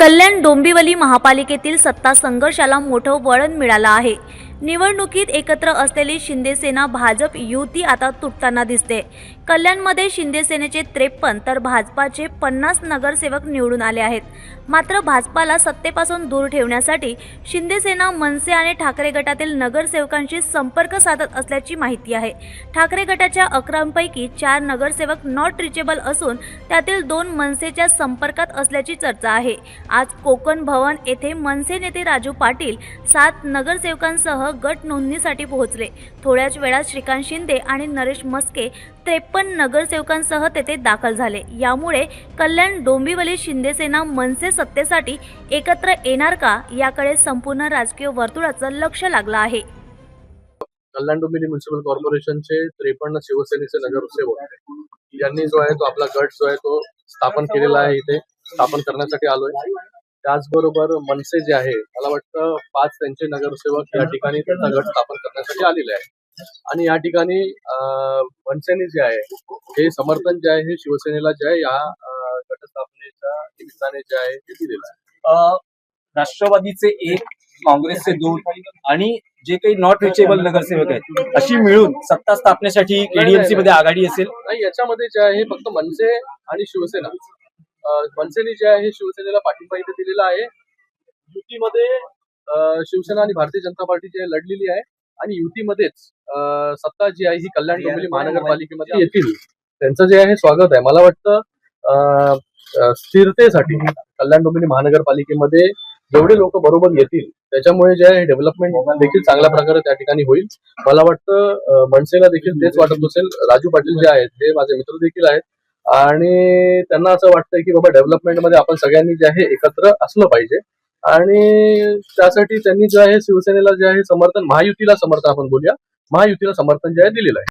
कल्याण डोंबिवली महापालिकेतील सत्ता संघर्षाला मोठं वळण मिळालं आहे। निवडणुकीत एकत्र असलेली शिंदे सेना भाजप युती आता तुटताना दिसते। कल्याणमध्ये शिंदे सेनेचे 53 तर भाजपाचे 50 नगरसेवक निवडून आले आहेत। मात्र भाजपाला सत्तेपासून दूर ठेवण्यासाठी शिंदे सेना मनसे आणि ठाकरे गटातील नगरसेवकांशी संपर्क साधत असल्याची माहिती आहे। ठाकरे गटाच्या 11 पैकी 4 नगरसेवक नॉट रिचेबल असून त्यातील 2 मनसेच्या संपर्कात असल्याची चर्चा आहे। आज कोकण भवन येथे मनसे नेते राजू पाटील 7 नगरसेवकांसह गट नोंदणीसाठी पोहोचले। थोड्याच वेळात श्रीकांत शिंदे आणि नरेश मस्के 53 नगरसेवकांसह तेथे दाखल झाले। यामुळे कल्याण डोंबिवली शिंदे सेना मनसे सत्तेसाठी एकत्र येणार का याकडे संपूर्ण राजकीय वर्तुळाचं लक्ष लागलं आहे। कल्याण डोंबिवली म्युनिसिपल कॉर्पोरेशनचे 53 शिवसेनेचे नगरसेवक यांनी जो आहे तो आपला गट जो आहे तो स्थापन केलेला आहे, इथे स्थापन करण्यासाठी आलोय। त्याचबरोबर मनसे जे आहे, मला वाटतं 5 त्यांचे नगरसेवक या ठिकाणी त्यांचा गट स्थापन करण्यासाठी आलेले आहे आणि या ठिकाणी मनसेने जे आहे हे समर्थन जे आहे हे शिवसेनेला जे आहे या गट स्थापनेच्या निमित्ताने जे आहे ते दिलेलं आहे। राष्ट्रवादीचे 1, काँग्रेसचे 2 आणि जे काही नॉट रिचेबल नगरसेवक आहेत अशी मिळून सत्ता स्थापनेसाठी एडीएमसी मध्ये आघाडी असेल। नाही, याच्यामध्ये जे आहे फक्त मनसे आणि शिवसेना, मनसेने जे आहे शिवसेनेला पाठिंबा इथे दिलेला आहे। युतीमध्ये शिवसेना आणि भारतीय जनता पार्टी जे लढलेली आहे आणि युतीमध्येच सत्ता जी आहे ही कल्याण डोंबिवली महानगरपालिकेमध्ये येतील, त्यांचं जे आहे स्वागत आहे। मला वाटतं स्थिरतेसाठी कल्याण डोंबिवली महानगरपालिकेमध्ये जेवढे लोक बरोबर येतील त्याच्यामुळे जे आहे डेव्हलपमेंट देखील चांगल्या प्रकारे त्या ठिकाणी होईल। मला वाटतं मनसेला देखील तेच वाटत असेल। राजू पाटील जे आहेत ते माझे मित्र देखील आहेत आणि त्यांना असं वाटतंय की बाबा डेव्हलपमेंटमध्ये आपण सगळ्यांनी जे आहे एकत्र असलं पाहिजे आणि त्यासाठी त्यांनी जे आहे शिवसेनेला जे आहे समर्थन, महायुतीला समर्थन आपण बोलूया, महायुतीला समर्थन जे आहे दिलेलं आहे।